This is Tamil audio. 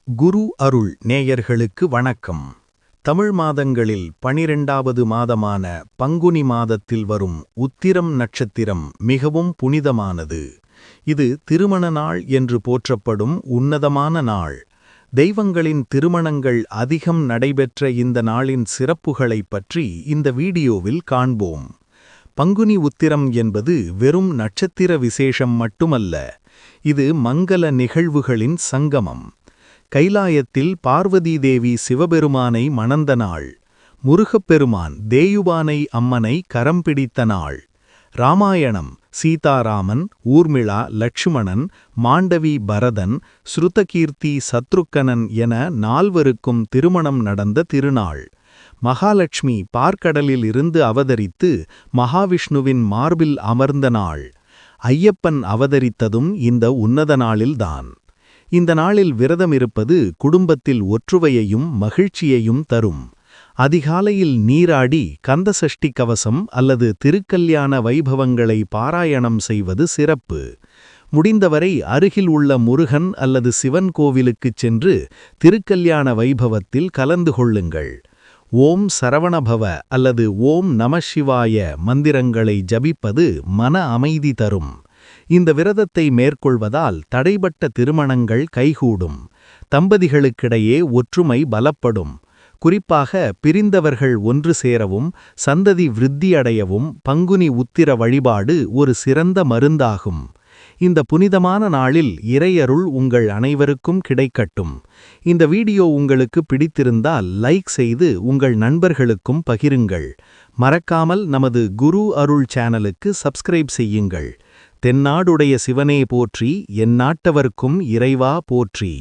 குரு அருள் நேயர்களுக்கு வணக்கம். தமிழ் மாதங்களில் 12வது மாதமான பங்குனி மாதத்தில் வரும் உத்திரம் நட்சத்திரம் மிகவும் புனிதமானது. இது திருமண நாள் என்று போற்றப்படும் உன்னதமான நாள். தெய்வங்களின் திருமணங்கள் அதிகம் நடைபெற்ற இந்த நாளின் சிறப்புகளைப் பற்றி இந்த வீடியோவில் காண்போம். பங்குனி உத்திரம் என்பது வெறும் நட்சத்திர விசேஷம் மட்டுமல்ல, இது மங்கள நிகழ்வுகளின் சங்கமம். கைலாயத்தில் பார்வதி தேவி சிவபெருமானை மணந்த நாள். முருகப்பெருமான் தேயுபானை அம்மனை கரம் பிடித்த நாள். ராமாயணம் சீதாராமன், ஊர்மிளா லட்சுமணன், மாண்டவி பரதன், ஸ்ருதகீர்த்தி சத்ருக்கனன் என 4வருக்கும் திருமணம் நடந்த திருநாள். மகாலட்சுமி பார்க்கடலில் இருந்து அவதரித்து மகாவிஷ்ணுவின் மார்பில் அமர்ந்த நாள். ஐயப்பன் அவதரித்ததும் இந்த உன்னத நாளில்தான். இந்த நாளில் விரதமிருப்பது குடும்பத்தில் ஒற்றுமையையும் மகிழ்ச்சியையும் தரும். அதிகாலையில் நீராடி கந்தசஷ்டி கவசம் அல்லது திருக்கல்யாண வைபவங்களை பாராயணம் செய்வது சிறப்பு. முடிந்தவரை அருகில் உள்ள முருகன் அல்லது சிவன் கோவிலுக்குச் சென்று திருக்கல்யாண வைபவத்தில் கலந்து கொள்ளுங்கள். ஓம் சரவணபவ அல்லது ஓம் நமசிவாய மந்திரங்களை ஜபிப்பது மன அமைதி தரும். இந்த விரதத்தை மேற்கொள்வதால் தடைபட்ட திருமணங்கள் கைகூடும். தம்பதிகளுக்கிடையே ஒற்றுமை பலப்படும். குறிப்பாக பிரிந்தவர்கள் ஒன்று சேரவும் சந்ததி விருத்தியடையவும் பங்குனி உத்திர வழிபாடு ஒரு சிறந்த மருந்தாகும். இந்த புனிதமான நாளில் இறையருள் உங்கள் அனைவருக்கும் கிடைக்கட்டும். இந்த வீடியோ உங்களுக்கு பிடித்திருந்தால் லைக் செய்து உங்கள் நண்பர்களுக்கும் பகிருங்கள். மறக்காமல் நமது குரு அருள் சேனலுக்கு சப்ஸ்கிரைப் செய்யுங்கள். தென்னாடுடைய சிவனே போற்றி, எந்நாட்டவர்க்கும் இறைவா போற்றி.